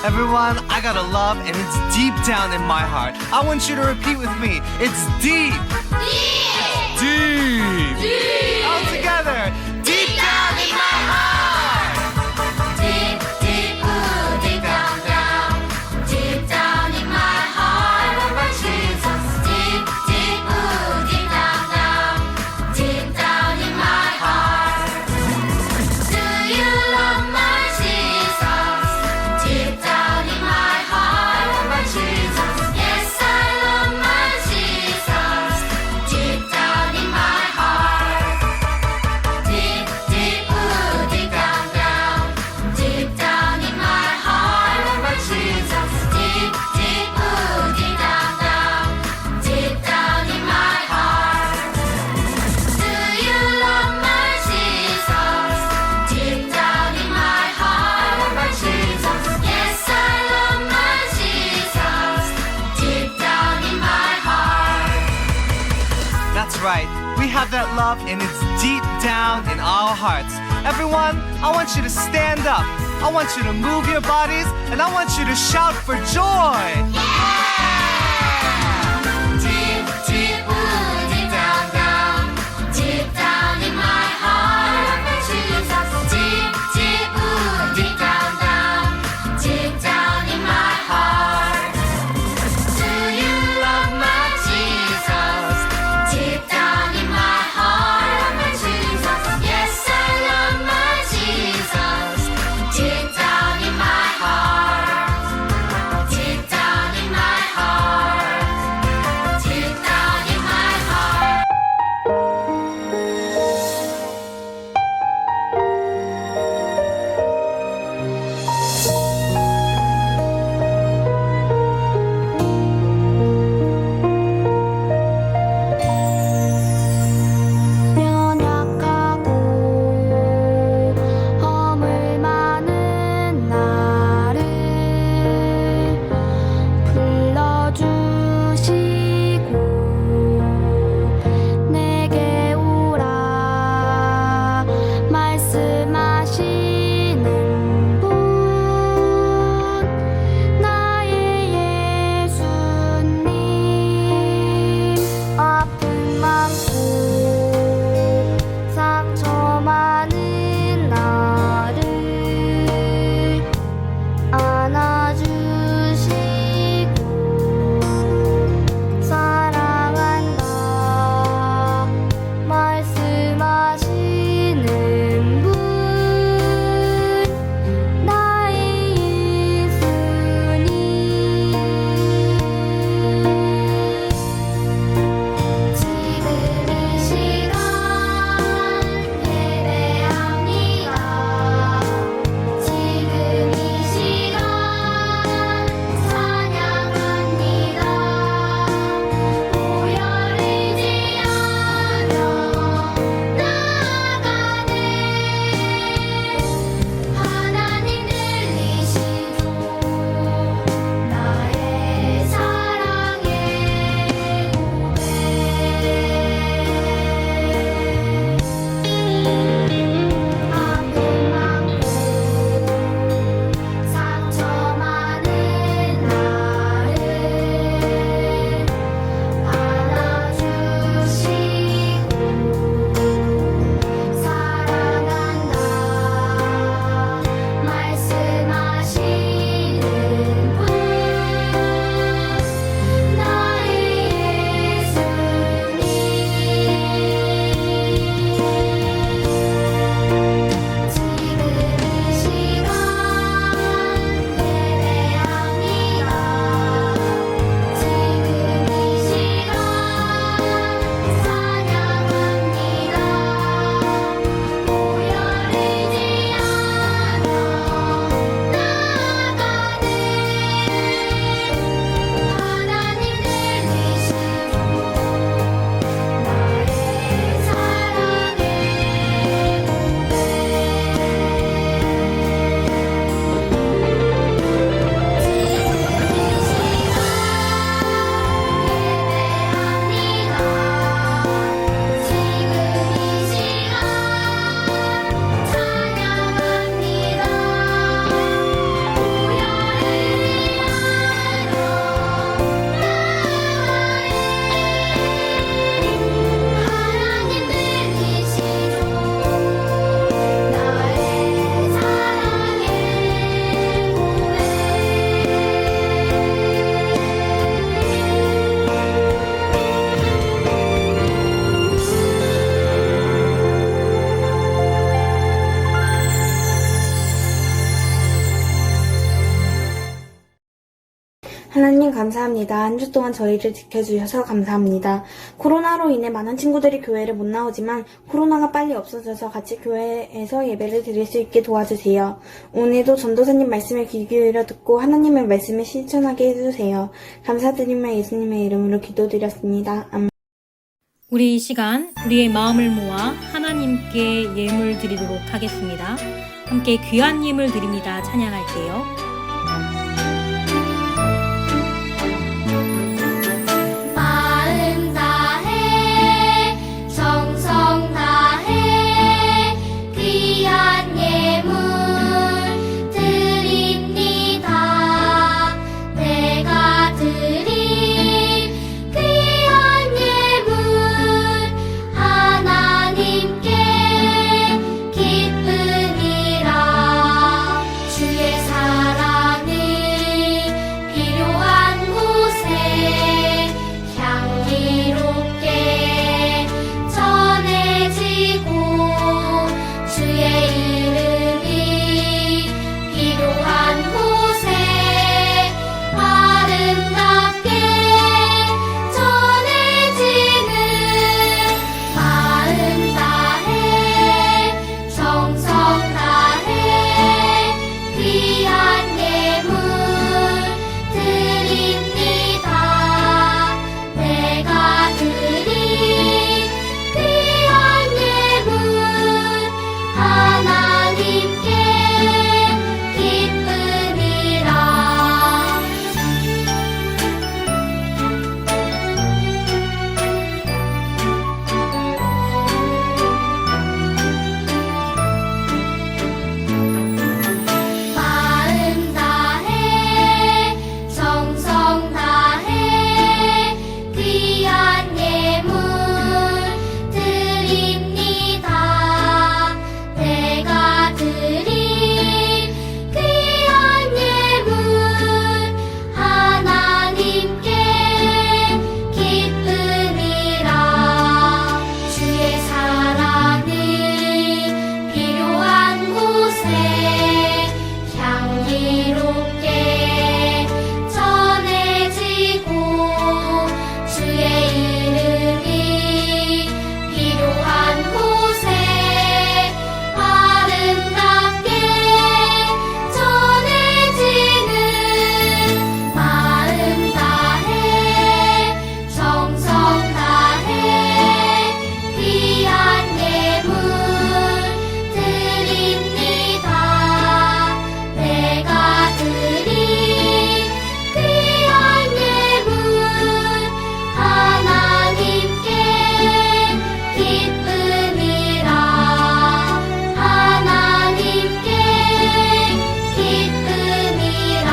Everyone, I got a love and it's deep down in my heart. I want you to repeat with me. It's deep. Deep. Deep. All together. Deep down in my heart. Deep, deep, ooh, deep down, down. Deep down in my heart, oh my Jesus. Deep, deep, ooh, deep down, down. Deep down in my heart. Do you love my Jesus? Deep down in my heart, oh my Jesus. Yes, I love my Jesus. Deep down in my heart. Deep, deep, ooh, deep down, down. Deep down in my heart, oh my Jesus. Deep, deep, ooh, deep down, down. Deep down in my heart. Do you love my Jesus? Deep down in my heart, oh my Jesus. Yes, I love my Jesus. Deep down in my heart. That's right. We have that love and it's deep down in our hearts. Everyone, I want you to stand up. I want you to move your bodies and I want you to shout for joy. Deep, deep, ooh, deep down, down. Deep down in my heart, oh my Jesus. Deep, deep, ooh, deep down, down. Deep down in my heart. Do you love my Jesus? Deep down in my heart, oh my Jesus. Yes, I love my Jesus. Deep down in my heart. Deep down in my heart. 하나님 감사합니다. 한 주 동안 저희를 지켜주셔서 감사합니다. 코로나로 인해 많은 친구들이 교회를 못 나오지만 코로나가 빨리 없어져서 같이 교회에서 예배를 드릴 수 있게 도와주세요. 오늘도 전도사님 말씀을 귀 기울여 듣고 하나님의 말씀을 실천하게 해주세요. 감사드리며 예수님의 이름으로 기도드렸습니다. 아멘. 우리 이 시간 우리의 마음을 모아 하나님께 예물 드리도록 하겠습니다. 함께 귀한 예물 드립니다. 찬양할게요. 마음 다해 정성 다해 귀한 예물 드립니다. 내가 드린 귀한 예물 하나님께 기쁨이라. 주의 사랑이 필요한 곳에 향기롭게 전해지고 주의 이름이 필요한 곳에 아름답게 전해지는 마음 다해 정성 다해 귀한 예물 드립니다. 내가 드린 귀한 예물 하나님께 기쁨이라. 마음 다해 정성 다해 귀한 예물 드립니다. 내가 드린 귀한 예물 하나님께 기쁨이라. 주의 사랑이 필요한 곳에 향기롭게 전해지고 주의 이름이 필요한 곳에 아름답게 전해지는 마음 다해 정성 다해 귀한 예물 드립니다. 내가 드린 귀한 예물 하나님께 기쁨이라. 하나님께 기쁨이라.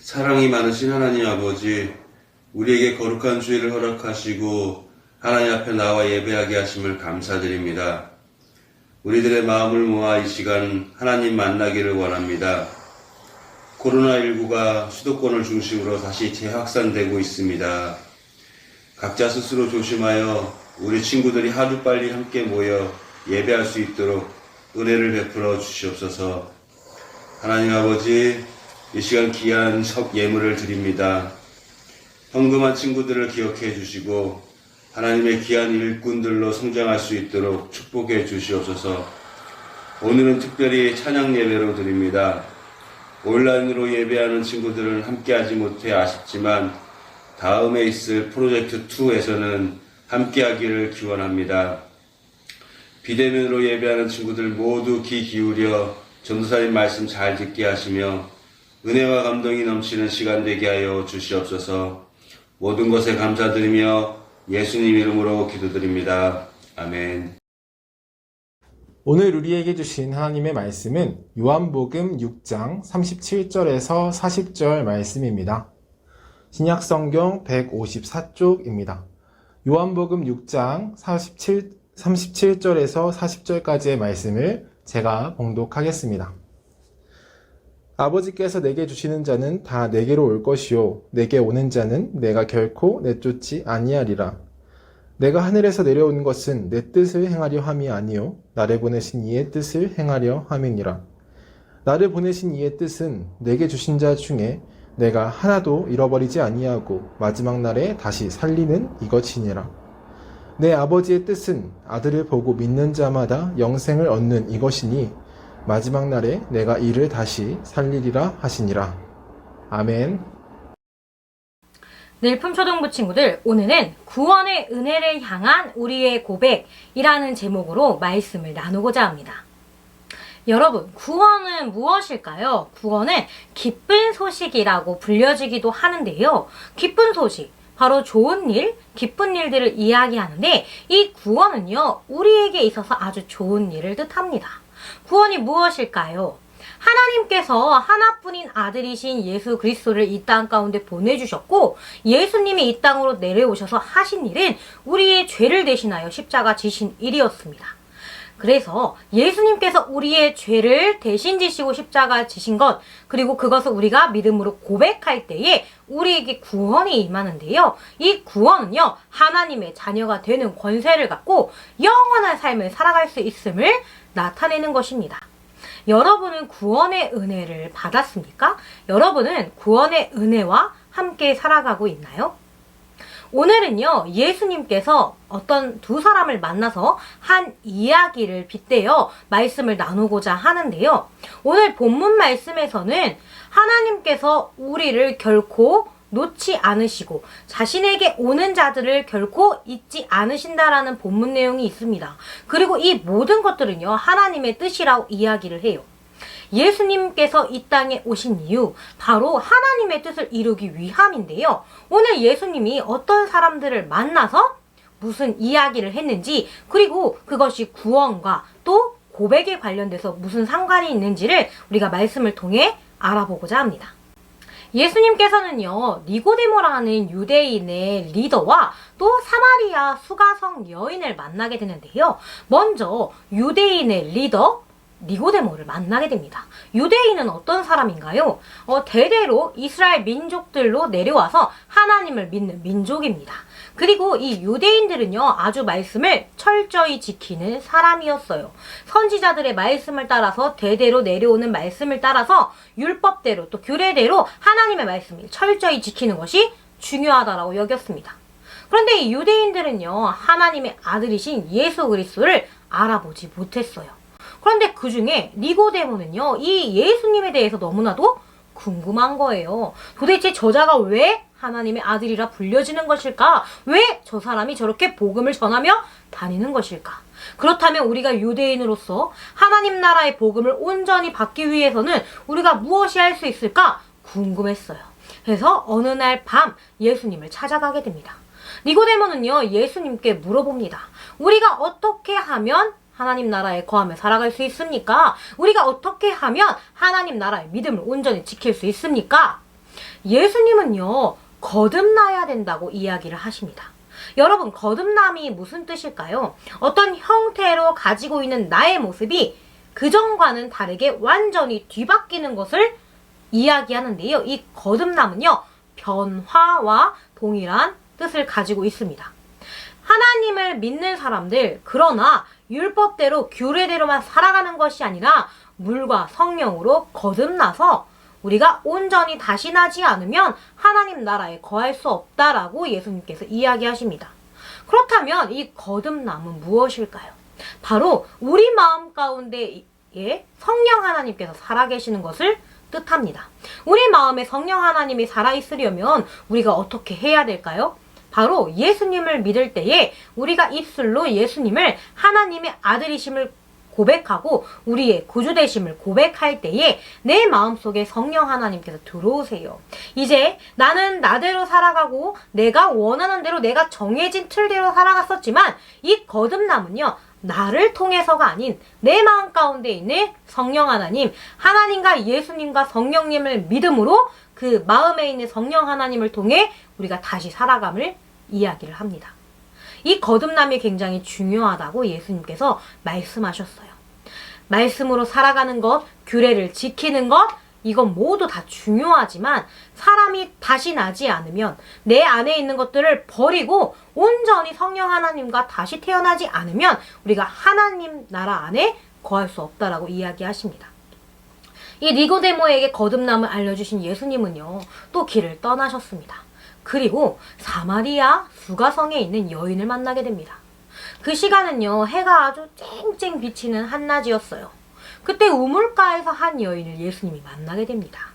사랑이 많으신 하나님 아버지, 우리에게 거룩한 주일을 허락하시고 하나님 앞에 나와 예배하게 하심을 감사드립니다. 우리들의 마음을 모아 이 시간 하나님 만나기를 원합니다. 코로나19가 수도권을 중심으로 다시 재확산되고 있습니다. 각자 스스로 조심하여 우리 친구들이 하루빨리 함께 모여 예배할 수 있도록 은혜를 베풀어 주시옵소서. 하나님 아버지, 이 시간 귀한 예물을 드립니다. 헌금한 친구들을 기억해 주시고 하나님의 귀한 일꾼들로 성장할 수 있도록 축복해 주시옵소서. 오늘은 특별히 찬양 예배로 드립니다. 온라인으로 예배하는 친구들은 함께하지 못해 아쉽지만 다음에 있을 프로젝트 2에서는 함께하기를 기원합니다. 비대면으로 예배하는 친구들 모두 귀 기울여 전도사님 말씀 잘 듣게 하시며 은혜와 감동이 넘치는 시간 되게 하여 주시옵소서. 모든 것에 감사드리며 예수님 이름으로 기도드립니다. 아멘. 오늘 우리에게 주신 하나님의 말씀은 요한복음 6장 37절에서 40절 말씀입니다. 신약성경 154쪽입니다. 요한복음 6장 37절에서 40절까지의 말씀을 제가 봉독하겠습니다. 아버지께서 내게 주시는 자는 다 내게로 올 것이요 내게 오는 자는 내가 결코 내쫓지 아니하리라. 내가 하늘에서 내려온 것은 내 뜻을 행하려 함이 아니요 나를 보내신 이의 뜻을 행하려 함이니라. 나를 보내신 이의 뜻은 내게 주신 자 중에 내가 하나도 잃어버리지 아니하고 마지막 날에 다시 살리는 이것이니라. 내 아버지의 뜻은 아들을 보고 믿는 자마다 영생을 얻는 이것이니 마지막 날에 내가 이를 다시 살리리라 하시니라. 아멘. 늘품초등부 친구들, 오늘은 구원의 은혜를 향한 우리의 고백이라는 제목으로 말씀을 나누고자 합니다. 여러분, 구원은 무엇일까요? 구원은 기쁜 소식이라고 불려지기도 하는데요. 기쁜 소식, 바로 좋은 일, 기쁜 일들을 이야기하는데 이 구원은요, 우리에게 있어서 아주 좋은 일을 뜻합니다. 구원이 무엇일까요? 하나님께서 하나뿐인 아들이신 예수 그리스도를 이 땅 가운데 보내주셨고 예수님이 이 땅으로 내려오셔서 하신 일은 우리의 죄를 대신하여 십자가 지신 일이었습니다. 그래서 예수님께서 우리의 죄를 대신 지시고 십자가 지신 것, 그리고 그것을 우리가 믿음으로 고백할 때에 우리에게 구원이 임하는데요. 이 구원은요, 하나님의 자녀가 되는 권세를 갖고 영원한 삶을 살아갈 수 있음을 나타내는 것입니다. 여러분은 구원의 은혜를 받았습니까? 여러분은 구원의 은혜와 함께 살아가고 있나요? 오늘은요, 예수님께서 어떤 두 사람을 만나서 한 이야기를 빗대어 말씀을 나누고자 하는데요. 오늘 본문 말씀에서는 하나님께서 우리를 결코 놓지 않으시고 자신에게 오는 자들을 결코 잊지 않으신다라는 본문 내용이 있습니다. 그리고 이 모든 것들은요, 하나님의 뜻이라고 이야기를 해요. 예수님께서 이 땅에 오신 이유, 바로 하나님의 뜻을 이루기 위함인데요. 오늘 예수님이 어떤 사람들을 만나서 무슨 이야기를 했는지, 그리고 그것이 구원과 또 고백에 관련돼서 무슨 상관이 있는지를 우리가 말씀을 통해 알아보고자 합니다. 예수님께서는요, 니고데모라는 유대인의 리더와 또 사마리아 수가성 여인을 만나게 되는데요. 먼저 유대인의 리더 니고데모를 만나게 됩니다. 유대인은 어떤 사람인가요? 대대로 이스라엘 민족들로 내려와서 하나님을 믿는 민족입니다. 그리고 이 유대인들은요, 아주 말씀을 철저히 지키는 사람이었어요. 선지자들의 말씀을 따라서 대대로 내려오는 말씀을 따라서 율법대로 또 규례대로 하나님의 말씀을 철저히 지키는 것이 중요하다라고 여겼습니다. 그런데 이 유대인들은요, 하나님의 아들이신 예수 그리스도를 알아보지 못했어요. 그런데 그 중에 니고데모는요, 이 예수님에 대해서 너무나도 궁금한 거예요. 도대체 저자가 왜 하나님의 아들이라 불려지는 것일까? 왜 저 사람이 저렇게 복음을 전하며 다니는 것일까? 그렇다면 우리가 유대인으로서 하나님 나라의 복음을 온전히 받기 위해서는 우리가 무엇이 할 수 있을까? 궁금했어요. 그래서 어느 날 밤 예수님을 찾아가게 됩니다. 니고데모는요, 예수님께 물어봅니다. 우리가 어떻게 하면 하나님 나라에 거하며 살아갈 수 있습니까? 우리가 어떻게 하면 하나님 나라의 믿음을 온전히 지킬 수 있습니까? 예수님은요, 거듭나야 된다고 이야기를 하십니다. 여러분, 거듭남이 무슨 뜻일까요? 어떤 형태로 가지고 있는 나의 모습이 그전과는 다르게 완전히 뒤바뀌는 것을 이야기하는데요. 이 거듭남은요, 변화와 동일한 뜻을 가지고 있습니다. 하나님을 믿는 사람들, 그러나 율법대로 규례대로만 살아가는 것이 아니라 물과 성령으로 거듭나서 우리가 온전히 다시 나지 않으면 하나님 나라에 거할 수 없다라고 예수님께서 이야기하십니다. 그렇다면 이 거듭남은 무엇일까요? 바로 우리 마음 가운데에 성령 하나님께서 살아계시는 것을 뜻합니다. 우리 마음에 성령 하나님이 살아있으려면 우리가 어떻게 해야 될까요? 바로 예수님을 믿을 때에 우리가 입술로 예수님을 하나님의 아들이심을 고백하고 우리의 구주되심을 고백할 때에 내 마음속에 성령 하나님께서 들어오세요. 이제 나는 나대로 살아가고 내가 원하는 대로 내가 정해진 틀대로 살아갔었지만 이 거듭남은요, 나를 통해서가 아닌 내 마음 가운데 있는 성령 하나님, 하나님과 예수님과 성령님을 믿음으로 그 마음에 있는 성령 하나님을 통해 우리가 다시 살아감을 이야기를 합니다. 이 거듭남이 굉장히 중요하다고 예수님께서 말씀하셨어요. 말씀으로 살아가는 것, 규례를 지키는 것, 이건 모두 다 중요하지만 사람이 다시 나지 않으면 내 안에 있는 것들을 버리고 온전히 성령 하나님과 다시 태어나지 않으면 우리가 하나님 나라 안에 거할 수 없다라고 이야기하십니다. 이 니고데모에게 거듭남을 알려주신 예수님은요, 또 길을 떠나셨습니다. 그리고 사마리아 수가성에 있는 여인을 만나게 됩니다. 그 시간은요, 해가 아주 쨍쨍 비치는 한낮이었어요. 그때 우물가에서 한 여인을 예수님이 만나게 됩니다.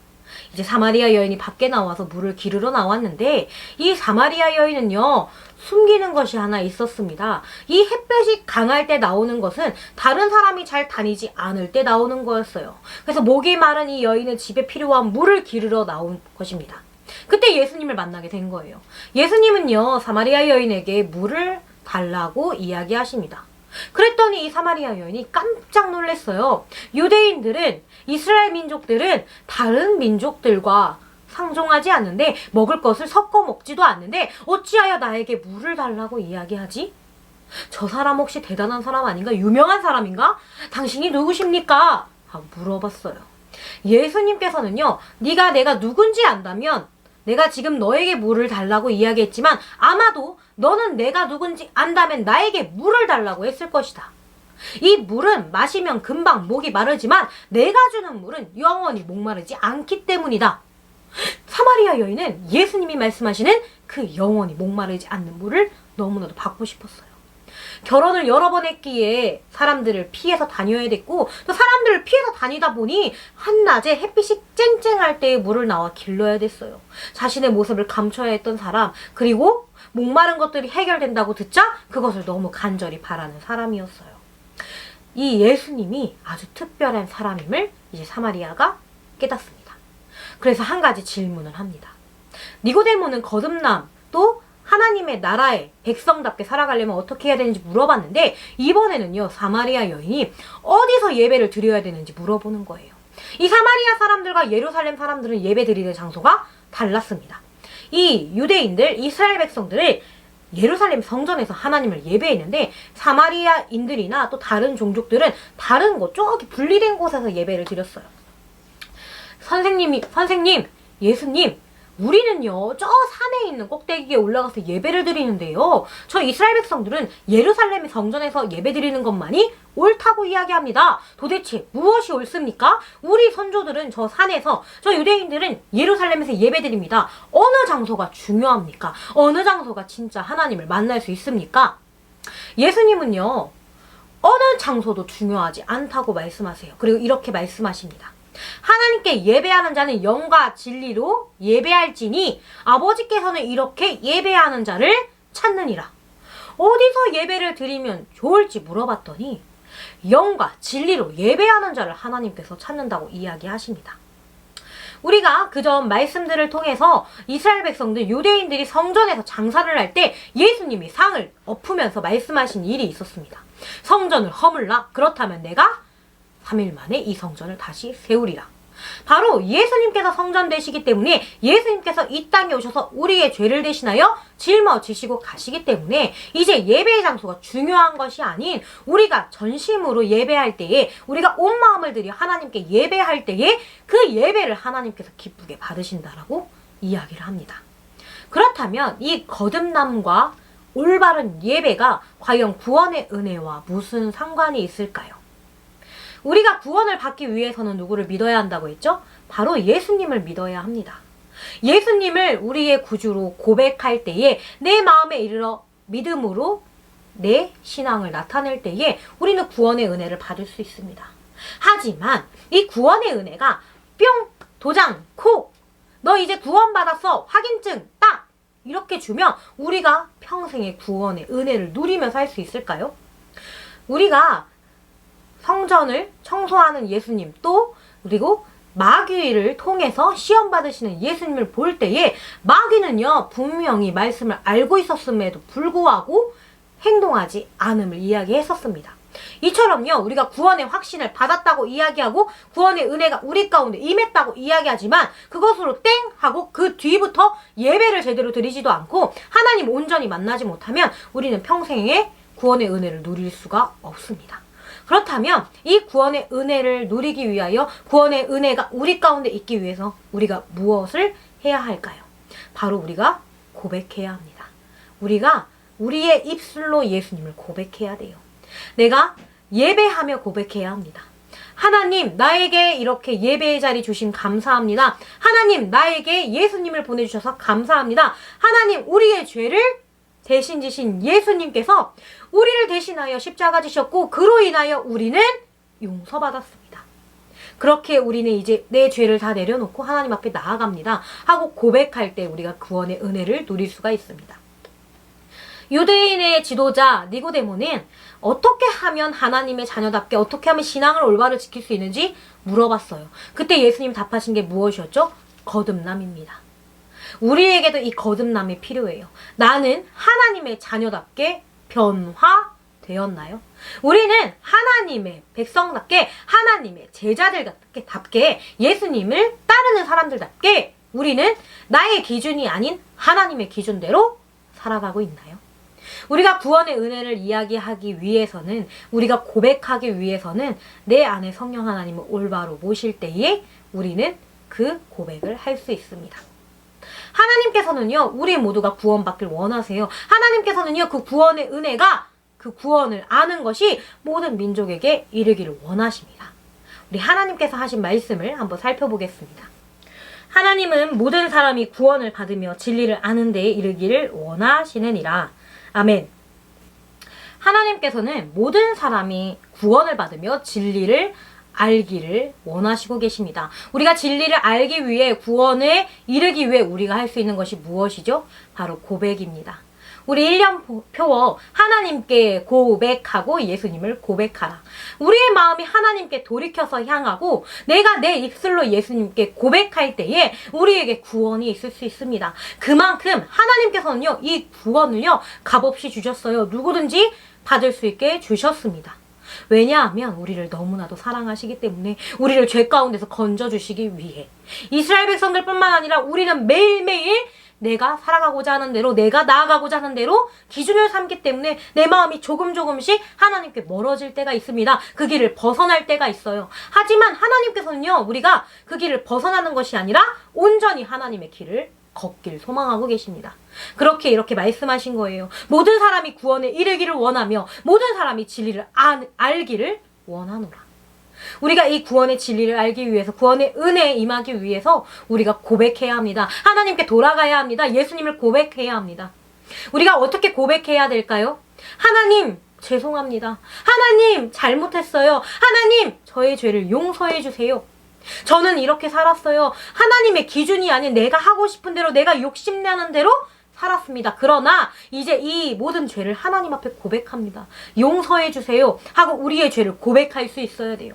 이제 사마리아 여인이 밖에 나와서 물을 기르러 나왔는데, 이 사마리아 여인은요, 숨기는 것이 하나 있었습니다. 이 햇볕이 강할 때 나오는 것은 다른 사람이 잘 다니지 않을 때 나오는 거였어요. 그래서 목이 마른 이 여인은 집에 필요한 물을 기르러 나온 것입니다. 그때 예수님을 만나게 된 거예요. 예수님은요, 사마리아 여인에게 물을 달라고 이야기하십니다. 그랬더니 이 사마리아 여인이 깜짝 놀랐어요. 유대인들은, 이스라엘 민족들은 다른 민족들과 상종하지 않는데, 먹을 것을 섞어 먹지도 않는데 어찌하여 나에게 물을 달라고 이야기하지? 저 사람 혹시 대단한 사람 아닌가? 유명한 사람인가? 당신이 누구십니까? 하고 물어봤어요. 예수님께서는요, 네가 내가 누군지 안다면 내가 지금 너에게 물을 달라고 이야기했지만 아마도 너는 내가 누군지 안다면 나에게 물을 달라고 했을 것이다. 이 물은 마시면 금방 목이 마르지만 내가 주는 물은 영원히 목마르지 않기 때문이다. 사마리아 여인은 예수님이 말씀하시는 그 영원히 목마르지 않는 물을 너무나도 받고 싶었어요. 결혼을 여러 번 했기에 사람들을 피해서 다녀야 됐고, 또 사람들을 피해서 다니다 보니 한낮에 햇빛이 쨍쨍할 때에 물을 나와 길러야 됐어요. 자신의 모습을 감춰야 했던 사람, 그리고 목마른 것들이 해결된다고 듣자 그것을 너무 간절히 바라는 사람이었어요. 이 예수님이 아주 특별한 사람임을 이제 사마리아가 깨닫습니다. 그래서 한 가지 질문을 합니다. 니고데모는 거듭남, 또 하나님의 나라에 백성답게 살아가려면 어떻게 해야 되는지 물어봤는데, 이번에는요, 사마리아 여인이 어디서 예배를 드려야 되는지 물어보는 거예요. 이 사마리아 사람들과 예루살렘 사람들은 예배 드리는 장소가 달랐습니다. 이 유대인들, 이스라엘 백성들을 예루살렘 성전에서 하나님을 예배했는데, 사마리아인들이나 또 다른 종족들은 다른 곳, 저기 분리된 곳에서 예배를 드렸어요. 선생님, 예수님, 우리는요, 저 산에 있는 꼭대기에 올라가서 예배를 드리는데요, 저 이스라엘 백성들은 예루살렘 성전에서 예배 드리는 것만이 옳다고 이야기합니다. 도대체 무엇이 옳습니까? 우리 선조들은 저 산에서, 저 유대인들은 예루살렘에서 예배 드립니다. 어느 장소가 중요합니까? 어느 장소가 진짜 하나님을 만날 수 있습니까? 예수님은요, 어느 장소도 중요하지 않다고 말씀하세요. 그리고 이렇게 말씀하십니다. 하나님께 예배하는 자는 영과 진리로 예배할지니 아버지께서는 이렇게 예배하는 자를 찾느니라. 어디서 예배를 드리면 좋을지 물어봤더니 영과 진리로 예배하는 자를 하나님께서 찾는다고 이야기하십니다. 우리가 그전 말씀들을 통해서 이스라엘 백성들, 유대인들이 성전에서 장사를 할 때 예수님이 상을 엎으면서 말씀하신 일이 있었습니다. 성전을 허물라. 그렇다면 내가 3일 만에 이 성전을 다시 세우리라. 바로 예수님께서 성전 되시기 때문에, 예수님께서 이 땅에 오셔서 우리의 죄를 대신하여 짊어지시고 가시기 때문에 이제 예배의 장소가 중요한 것이 아닌, 우리가 전심으로 예배할 때에, 우리가 온 마음을 들여 하나님께 예배할 때에 그 예배를 하나님께서 기쁘게 받으신다라고 이야기를 합니다. 그렇다면 이 거듭남과 올바른 예배가 과연 구원의 은혜와 무슨 상관이 있을까요? 우리가 구원을 받기 위해서는 누구를 믿어야 한다고 했죠? 바로 예수님을 믿어야 합니다. 예수님을 우리의 구주로 고백할 때에, 내 마음에 이르러 믿음으로 내 신앙을 나타낼 때에 우리는 구원의 은혜를 받을 수 있습니다. 하지만 이 구원의 은혜가 뿅, 도장, 콕, 너 이제 구원받았어, 확인증 딱 이렇게 주면 우리가 평생의 구원의 은혜를 누리면서 할 수 있을까요? 우리가 성전을 청소하는 예수님, 또 그리고 마귀를 통해서 시험 받으시는 예수님을 볼 때에 마귀는요, 분명히 말씀을 알고 있었음에도 불구하고 행동하지 않음을 이야기했었습니다. 이처럼요, 우리가 구원의 확신을 받았다고 이야기하고 구원의 은혜가 우리 가운데 임했다고 이야기하지만 그것으로 땡 하고 그 뒤부터 예배를 제대로 드리지도 않고 하나님 온전히 만나지 못하면 우리는 평생에 구원의 은혜를 누릴 수가 없습니다. 그렇다면 이 구원의 은혜를 누리기 위하여 구원의 은혜가 우리 가운데 있기 위해서 우리가 무엇을 해야 할까요? 바로 우리가 고백해야 합니다. 우리가 우리의 입술로 예수님을 고백해야 돼요. 내가 예배하며 고백해야 합니다. 하나님, 나에게 이렇게 예배의 자리 주신 감사합니다. 하나님, 나에게 예수님을 보내주셔서 감사합니다. 하나님, 우리의 죄를 대신 지신 예수님께서 우리를 대신하여 십자가 지셨고 그로 인하여 우리는 용서받았습니다. 그렇게 우리는 이제 내 죄를 다 내려놓고 하나님 앞에 나아갑니다 하고 고백할 때 우리가 구원의 은혜를 누릴 수가 있습니다. 유대인의 지도자 니고데모는 어떻게 하면 하나님의 자녀답게 어떻게 하면 신앙을 올바로 지킬 수 있는지 물어봤어요. 그때 예수님 답하신 게 무엇이었죠? 거듭남입니다. 우리에게도 이 거듭남이 필요해요. 나는 하나님의 자녀답게 변화되었나요? 우리는 하나님의 백성답게 하나님의 제자들답게 예수님을 따르는 사람들답게 우리는 나의 기준이 아닌 하나님의 기준대로 살아가고 있나요? 우리가 구원의 은혜를 이야기하기 위해서는 우리가 고백하기 위해서는 내 안에 성령 하나님을 올바로 모실 때에 우리는 그 고백을 할 수 있습니다. 하나님께서는요, 우리 모두가 구원받길 원하세요. 하나님께서는요, 그 구원의 은혜가 그 구원을 아는 것이 모든 민족에게 이르기를 원하십니다. 우리 하나님께서 하신 말씀을 한번 살펴보겠습니다. 하나님은 모든 사람이 구원을 받으며 진리를 아는 데에 이르기를 원하시느니라. 아멘. 하나님께서는 모든 사람이 구원을 받으며 진리를 알기를 원하시고 계십니다. 우리가 진리를 알기 위해 구원에 이르기 위해 우리가 할 수 있는 것이 무엇이죠? 바로 고백입니다. 우리 1년 표어 하나님께 고백하고 예수님을 고백하라. 우리의 마음이 하나님께 돌이켜서 향하고 내가 내 입술로 예수님께 고백할 때에 우리에게 구원이 있을 수 있습니다. 그만큼 하나님께서는요, 이 구원을요, 값없이 주셨어요. 누구든지 받을 수 있게 주셨습니다. 왜냐하면 우리를 너무나도 사랑하시기 때문에 우리를 죄 가운데서 건져주시기 위해 이스라엘 백성들뿐만 아니라 우리는 매일매일 내가 살아가고자 하는 대로 내가 나아가고자 하는 대로 기준을 삼기 때문에 내 마음이 조금씩 하나님께 멀어질 때가 있습니다. 그 길을 벗어날 때가 있어요. 하지만 하나님께서는요, 우리가 그 길을 벗어나는 것이 아니라 온전히 하나님의 길을 걷길 소망하고 계십니다. 그렇게 이렇게 말씀하신 거예요. 모든 사람이 구원에 이르기를 원하며 모든 사람이 진리를 알기를 원하노라. 우리가 이 구원의 진리를 알기 위해서 구원의 은혜에 임하기 위해서 우리가 고백해야 합니다. 하나님께 돌아가야 합니다. 예수님을 고백해야 합니다. 우리가 어떻게 고백해야 될까요? 하나님 죄송합니다. 하나님 잘못했어요. 하나님 저의 죄를 용서해 주세요. 저는 이렇게 살았어요. 하나님의 기준이 아닌 내가 하고 싶은 대로 내가 욕심나는 대로 살았습니다. 그러나 이제 이 모든 죄를 하나님 앞에 고백합니다. 용서해 주세요 하고 우리의 죄를 고백할 수 있어야 돼요.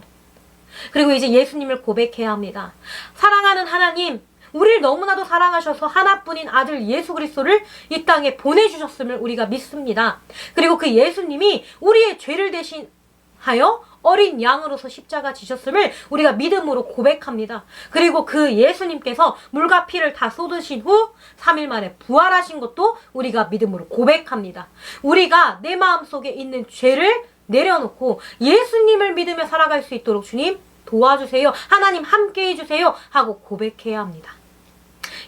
그리고 이제 예수님을 고백해야 합니다. 사랑하는 하나님, 우리를 너무나도 사랑하셔서 하나뿐인 아들 예수 그리스도를 이 땅에 보내주셨음을 우리가 믿습니다. 그리고 그 예수님이 우리의 죄를 대신하여 어린 양으로서 십자가 지셨음을 우리가 믿음으로 고백합니다. 그리고 그 예수님께서 물과 피를 다 쏟으신 후 3일 만에 부활하신 것도 우리가 믿음으로 고백합니다. 우리가 내 마음속에 있는 죄를 내려놓고 예수님을 믿으며 살아갈 수 있도록 주님 도와주세요. 하나님 함께 해주세요 하고 고백해야 합니다.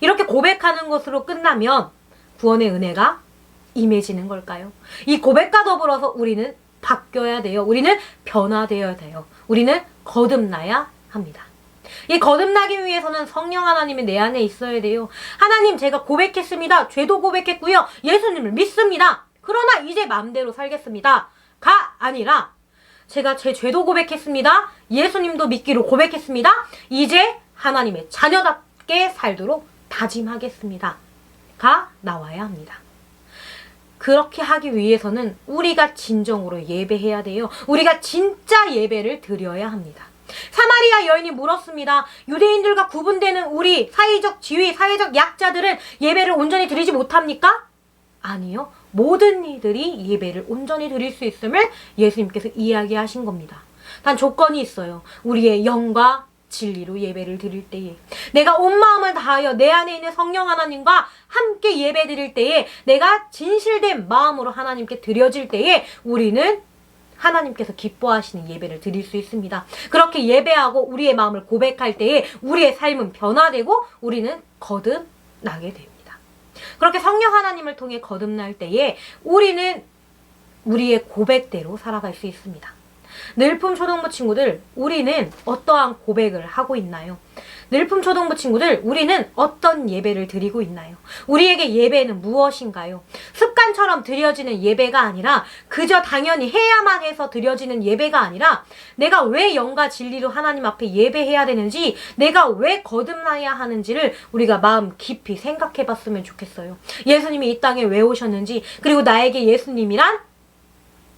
이렇게 고백하는 것으로 끝나면 구원의 은혜가 임해지는 걸까요? 이 고백과 더불어서 우리는 바뀌어야 돼요. 우리는 변화되어야 돼요. 우리는 거듭나야 합니다. 이 거듭나기 위해서는 성령 하나님이 내 안에 있어야 돼요. 하나님 제가 고백했습니다. 죄도 고백했고요. 예수님을 믿습니다. 그러나 이제 마음대로 살겠습니다. 가 아니라 제가 제 죄도 고백했습니다. 예수님도 믿기로 고백했습니다. 이제 하나님의 자녀답게 살도록 다짐하겠습니다. 가 나와야 합니다. 그렇게 하기 위해서는 우리가 진정으로 예배해야 돼요. 우리가 진짜 예배를 드려야 합니다. 사마리아 여인이 물었습니다. 유대인들과 구분되는 우리 사회적 지위, 사회적 약자들은 예배를 온전히 드리지 못합니까? 아니요. 모든 이들이 예배를 온전히 드릴 수 있음을 예수님께서 이야기하신 겁니다. 단 조건이 있어요. 우리의 영과 진리로 예배를 드릴 때에 내가 온 마음을 다하여 내 안에 있는 성령 하나님과 함께 예배 드릴 때에 내가 진실된 마음으로 하나님께 드려질 때에 우리는 하나님께서 기뻐하시는 예배를 드릴 수 있습니다. 그렇게 예배하고 우리의 마음을 고백할 때에 우리의 삶은 변화되고 우리는 거듭나게 됩니다. 그렇게 성령 하나님을 통해 거듭날 때에 우리는 우리의 고백대로 살아갈 수 있습니다. 늘품 초등부 친구들, 우리는 어떠한 고백을 하고 있나요? 늘품 초등부 친구들, 우리는 어떤 예배를 드리고 있나요? 우리에게 예배는 무엇인가요? 습관처럼 드려지는 예배가 아니라 그저 당연히 해야만 해서 드려지는 예배가 아니라 내가 왜 영과 진리로 하나님 앞에 예배해야 되는지, 내가 왜 거듭나야 하는지를 우리가 마음 깊이 생각해 봤으면 좋겠어요. 예수님이 이 땅에 왜 오셨는지, 그리고 나에게 예수님이란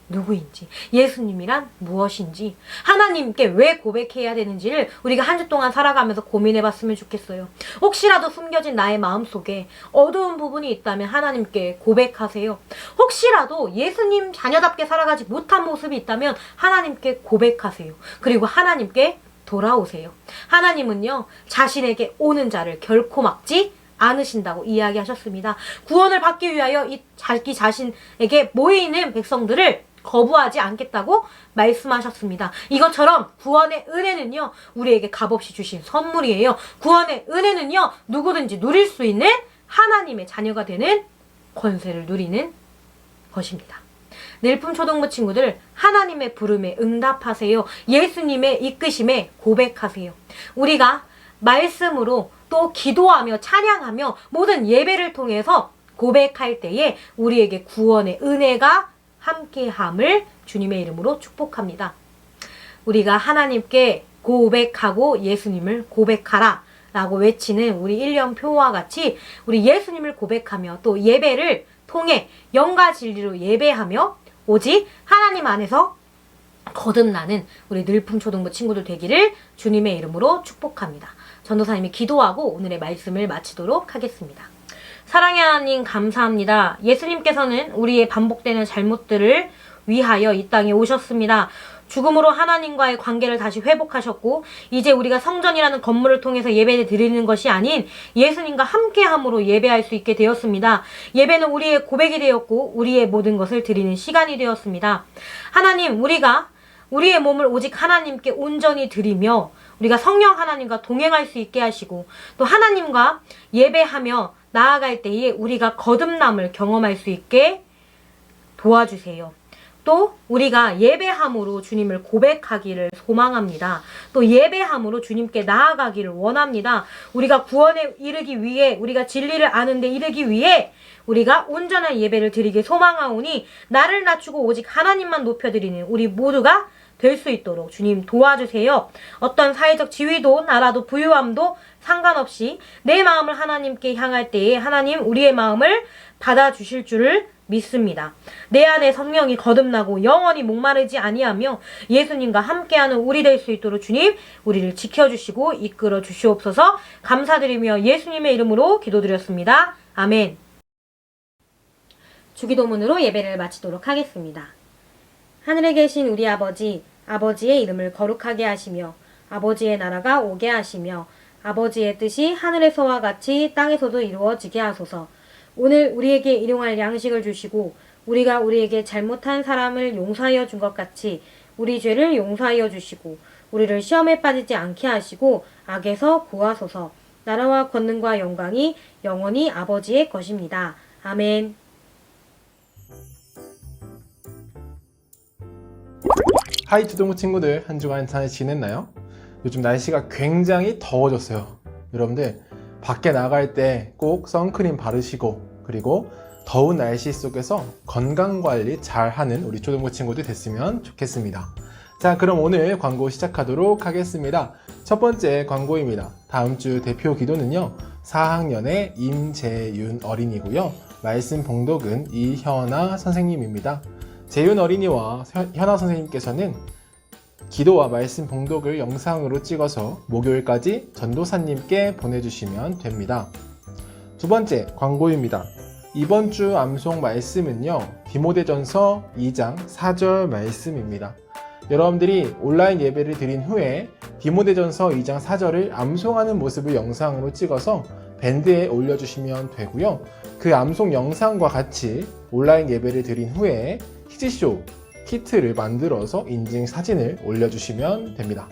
누구인지, 예수님이란 무엇인지, 하나님께 왜 고백해야 되는지를 우리가 한 주 동안 살아가면서 고민해봤으면 좋겠어요. 혹시라도 숨겨진 나의 마음속에 어두운 부분이 있다면 하나님께 고백하세요. 혹시라도 예수님 자녀답게 살아가지 못한 모습이 있다면 하나님께 고백하세요. 그리고 하나님께 돌아오세요. 하나님은요, 자신에게 오는 자를 결코 막지 않으신다고 이야기하셨습니다. 구원을 받기 위하여 이 자기 자신에게 모이는 백성들을 거부하지 않겠다고 말씀하셨습니다. 이것처럼 구원의 은혜는요, 우리에게 값없이 주신 선물이에요. 구원의 은혜는요, 누구든지 누릴 수 있는 하나님의 자녀가 되는 권세를 누리는 것입니다. 늘품 초등부 친구들, 하나님의 부름에 응답하세요. 예수님의 이끄심에 고백하세요. 우리가 말씀으로 또 기도하며 찬양하며 모든 예배를 통해서 고백할 때에 우리에게 구원의 은혜가 함께함을 주님의 이름으로 축복합니다. 우리가 하나님께 고백하고 예수님을 고백하라 라고 외치는 우리 1년표와 같이 우리 예수님을 고백하며 또 예배를 통해 영과 진리로 예배하며 오직 하나님 안에서 거듭나는 우리 늘품 초등부 친구들 되기를 주님의 이름으로 축복합니다. 전도사님이 기도하고 오늘의 말씀을 마치도록 하겠습니다. 사랑의 하나님, 감사합니다. 예수님께서는 우리의 반복되는 잘못들을 위하여 이 땅에 오셨습니다. 죽음으로 하나님과의 관계를 다시 회복하셨고, 이제 우리가 성전이라는 건물을 통해서 예배를 드리는 것이 아닌 예수님과 함께함으로 예배할 수 있게 되었습니다. 예배는 우리의 고백이 되었고 우리의 모든 것을 드리는 시간이 되었습니다. 하나님, 우리가 우리의 몸을 오직 하나님께 온전히 드리며 우리가 성령 하나님과 동행할 수 있게 하시고, 또 하나님과 예배하며 나아갈 때에 우리가 거듭남을 경험할 수 있게 도와주세요. 또 우리가 예배함으로 주님을 고백하기를 소망합니다. 또 예배함으로 주님께 나아가기를 원합니다. 우리가 구원에 이르기 위해, 우리가 진리를 아는 데 이르기 위해 우리가 온전한 예배를 드리길 소망하오니 나를 낮추고 오직 하나님만 높여드리는 우리 모두가 될 수 있도록 주님 도와주세요. 어떤 사회적 지위도 나라도 부유함도 상관없이 내 마음을 하나님께 향할 때에 하나님 우리의 마음을 받아주실 줄을 믿습니다. 내 안에 성령이 거듭나고 영원히 목마르지 아니하며 예수님과 함께하는 우리 될 수 있도록 주님 우리를 지켜주시고 이끌어 주시옵소서. 감사드리며 예수님의 이름으로 기도드렸습니다. 아멘. 주기도문으로 예배를 마치도록 하겠습니다. 하늘에 계신 우리 아버지, 아버지의 이름을 거룩하게 하시며 아버지의 나라가 오게 하시며 아버지의 뜻이 하늘에서와 같이 땅에서도 이루어지게 하소서. 오늘 우리에게 일용할 양식을 주시고 우리가 우리에게 잘못한 사람을 용서하여 준 것 같이 우리 죄를 용서하여 주시고 우리를 시험에 빠지지 않게 하시고 악에서 구하소서. 나라와 권능과 영광이 영원히 아버지의 것입니다. 아멘. 하이 초등부 친구들, 한 주간 잘 지냈나요? 요즘 날씨가 굉장히 더워졌어요. 여러분들 밖에 나갈 때 꼭 선크림 바르시고, 그리고 더운 날씨 속에서 건강관리 잘하는 우리 초등부 친구들 됐으면 좋겠습니다. 자, 그럼 오늘 광고 시작하도록 하겠습니다. 첫 번째 광고입니다. 다음 주 대표 기도는요, 4학년의 임재윤 어린이고요, 말씀 봉독은 이현아 선생님입니다. 재윤 어린이와 현아 선생님께서는 기도와 말씀 봉독을 영상으로 찍어서 목요일까지 전도사님께 보내주시면 됩니다. 두 번째 광고입니다. 이번 주 암송 말씀은요, 디모데전서 2장 4절 말씀입니다. 여러분들이 온라인 예배를 드린 후에 디모데전서 2장 4절을 암송하는 모습을 영상으로 찍어서 밴드에 올려주시면 되고요. 그 암송 영상과 같이 온라인 예배를 드린 후에 히즈쇼 키트를 만들어서 인증 사진을 올려주시면 됩니다.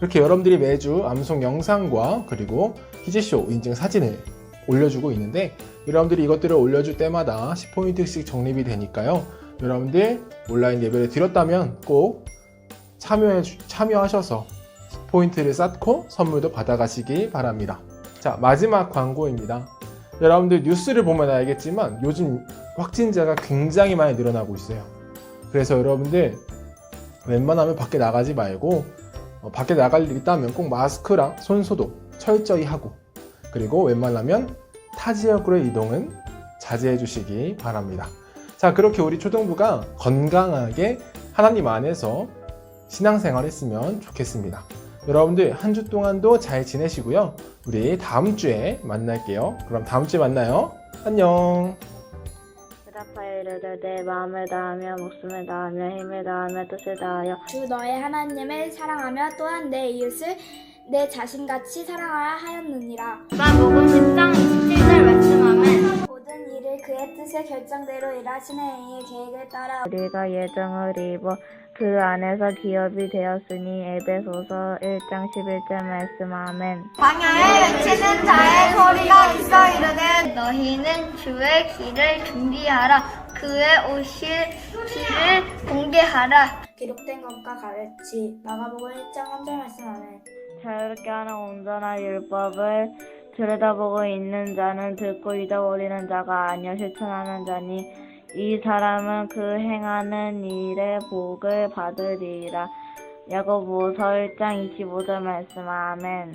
이렇게 여러분들이 매주 암송 영상과 그리고 퀴즈쇼 인증 사진을 올려주고 있는데, 여러분들이 이것들을 올려줄 때마다 10포인트씩 적립이 되니까요. 여러분들 온라인 예배를 드렸다면 꼭 참여하셔서 포인트를 쌓고 선물도 받아가시기 바랍니다. 자, 마지막 광고입니다. 여러분들 뉴스를 보면 알겠지만 요즘 확진자가 굉장히 많이 늘어나고 있어요. 그래서 여러분들 웬만하면 밖에 나가지 말고 밖에 나갈 일 있다면 꼭 마스크랑 손소독 철저히 하고, 그리고 웬만하면 타 지역으로의 이동은 자제해 주시기 바랍니다. 자, 그렇게 우리 초등부가 건강하게 하나님 안에서 신앙생활 했으면 좋겠습니다. 여러분들 한 주 동안도 잘 지내시고요. 우리 다음 주에 만날게요. 그럼 다음 주에 만나요. 안녕. 대답하여 이르되 내 마음을 다하며 목숨을 다하며 힘을 다하며 뜻을 다하여 주 너의 하나님을 사랑하며 또한 내 이웃을 내 자신같이 사랑하라 하였느니라. 마가복음 10장 27절 말씀하면 모든 일을 그의 뜻의 결정대로 일하시는 이의 계획을 따라 우리가 예정을 입어 그 안에서 기업이 되었으니 에베소서 1장 11절 말씀하면 광야에 외치는 자의 소리가 있어 이르되 너희는 주의 길을 준비하라 그의 오실 길을 공개하라. 기록된 것과 같이 마가복음 1장 3절 말씀하네. 자유롭게 하는 온전한 율법을 들여다보고 있는 자는 듣고 잊어버리는 자가 아니요 실천하는 자니 이 사람은 그 행하는 일에 복을 받으리라. 야고보서 1장 25절 말씀. 아멘.